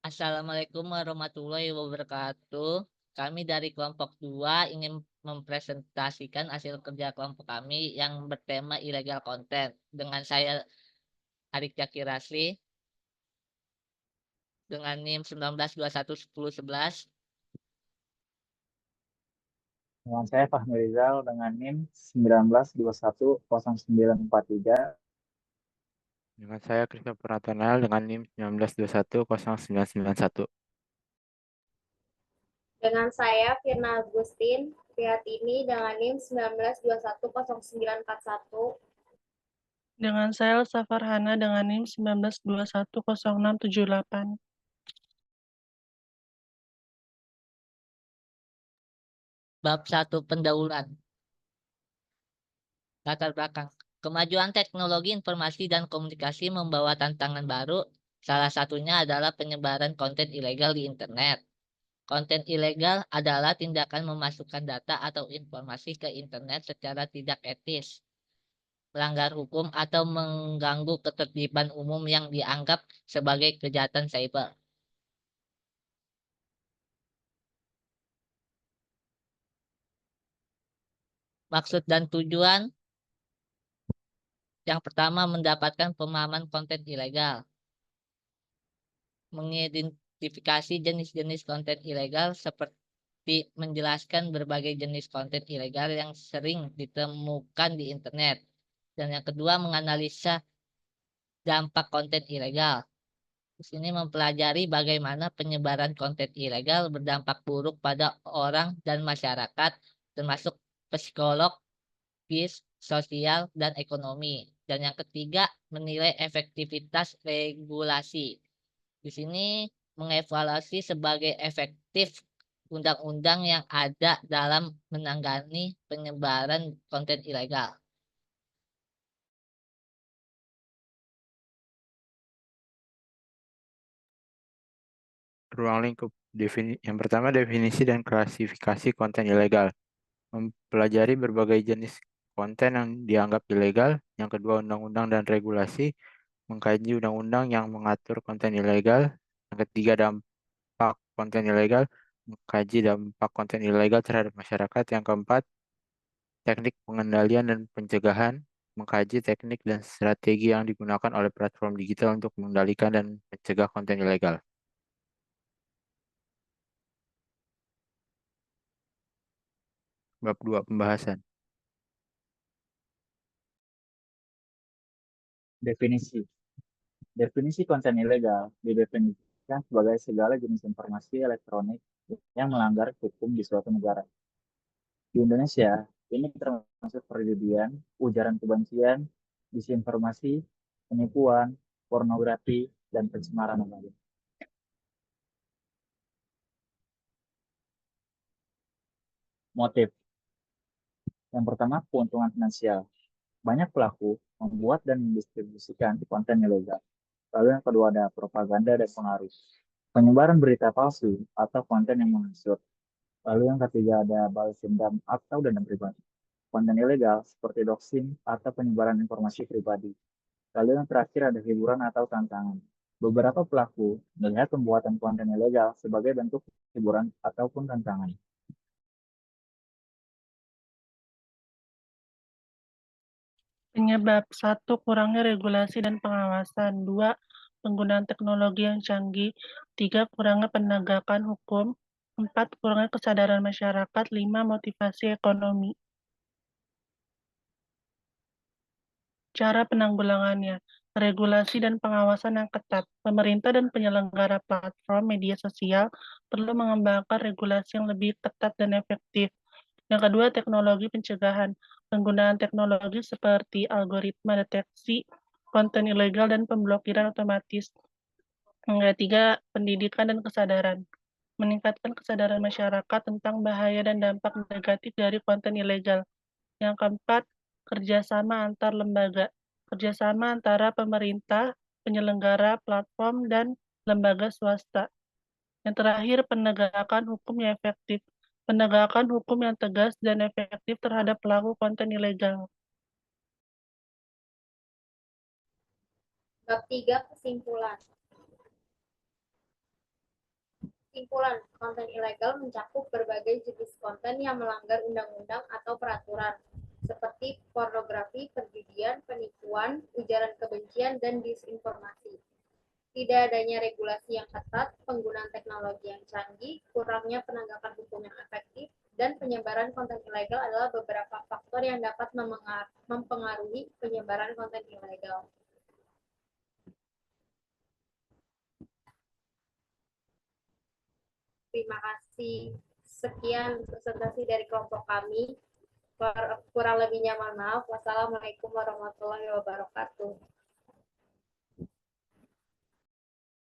Assalamualaikum warahmatullahi wabarakatuh. Kami dari kelompok 2 ingin mempresentasikan hasil kerja kelompok kami yang bertema illegal content. Dengan saya Arik Zaki Rasli dengan NIM 19211011. Dengan saya Fahmi Rizal dengan NIM 19210943. Dengan saya Christopher Nathanael dengan NIM 19210991. Dengan saya Firna Agustin Prihatini dengan NIM 19210941. Dengan saya Elsa Farhana dengan NIM 19210678. Bab 1 pendahuluan. Latar belakang. Kemajuan teknologi informasi dan komunikasi membawa tantangan baru. Salah satunya adalah penyebaran konten ilegal di internet. Konten ilegal adalah tindakan memasukkan data atau informasi ke internet secara tidak etis, melanggar hukum atau mengganggu ketertiban umum yang dianggap sebagai kejahatan cyber. Maksud dan tujuan yang pertama mendapatkan pemahaman konten ilegal, mengidentifikasi jenis-jenis konten ilegal seperti menjelaskan berbagai jenis konten ilegal yang sering ditemukan di internet. Dan yang kedua menganalisa dampak konten ilegal. Di sini mempelajari bagaimana penyebaran konten ilegal berdampak buruk pada orang dan masyarakat, termasuk psikologis, sosial, dan ekonomi. Dan yang ketiga, menilai efektivitas regulasi. Di sini mengevaluasi sebagai efektif undang-undang yang ada dalam menangani penyebaran konten ilegal. Ruang lingkup. Yang pertama, definisi dan klasifikasi konten ilegal. Mempelajari berbagai jenis konten yang dianggap ilegal. Yang kedua, undang-undang dan regulasi. Mengkaji undang-undang yang mengatur konten ilegal. Yang ketiga, dampak konten ilegal. Mengkaji dampak konten ilegal terhadap masyarakat. Yang keempat, teknik pengendalian dan pencegahan. Mengkaji teknik dan strategi yang digunakan oleh platform digital untuk mengendalikan dan mencegah konten ilegal. Bab 2 pembahasan. Definisi. Definisi konten ilegal didefinisikan sebagai segala jenis informasi elektronik yang melanggar hukum di suatu negara. Di Indonesia, ini termasuk perjudian, ujaran kebencian, disinformasi, penipuan, pornografi, dan pencemaran nama baik. Motif. Yang pertama, keuntungan finansial. Banyak pelaku membuat dan mendistribusikan konten ilegal. Lalu yang kedua ada propaganda dan pengaruh. Penyebaran berita palsu atau konten yang menghasut. Lalu yang ketiga ada balas dendam atau dendam pribadi. Konten ilegal seperti doxing atau penyebaran informasi pribadi. Lalu yang terakhir ada hiburan atau tantangan. Beberapa pelaku melihat pembuatan konten ilegal sebagai bentuk hiburan ataupun tantangan. Penyebab 1. Kurangnya regulasi dan pengawasan. 2. Penggunaan teknologi yang canggih. 3. Kurangnya penegakan hukum. 4. Kurangnya kesadaran masyarakat. 5. Motivasi ekonomi. Cara penanggulangannya. Regulasi dan pengawasan yang ketat. Pemerintah dan penyelenggara platform media sosial perlu mengembangkan regulasi yang lebih ketat dan efektif. Yang kedua, teknologi pencegahan. Penggunaan teknologi seperti algoritma deteksi konten ilegal dan pemblokiran otomatis. Yang ketiga, pendidikan dan kesadaran. Meningkatkan kesadaran masyarakat tentang bahaya dan dampak negatif dari konten ilegal. Yang keempat, kerjasama antar lembaga. Kerjasama antara pemerintah, penyelenggara, platform, dan lembaga swasta. Yang terakhir, penegakan hukum yang efektif. Penegakan hukum yang tegas dan efektif terhadap pelaku konten ilegal. Bab 3 kesimpulan. Kesimpulan, konten ilegal mencakup berbagai jenis konten yang melanggar undang-undang atau peraturan, seperti pornografi, perjudian, penipuan, ujaran kebencian, dan disinformasi. Tidak adanya regulasi yang ketat, penggunaan teknologi yang canggih, kurangnya penegakan hukum yang efektif, dan penyebaran konten ilegal adalah beberapa faktor yang dapat mempengaruhi penyebaran konten ilegal. Terima kasih. Sekian presentasi dari kelompok kami. Kurang lebihnya mohon maaf. Wassalamualaikum warahmatullahi wabarakatuh.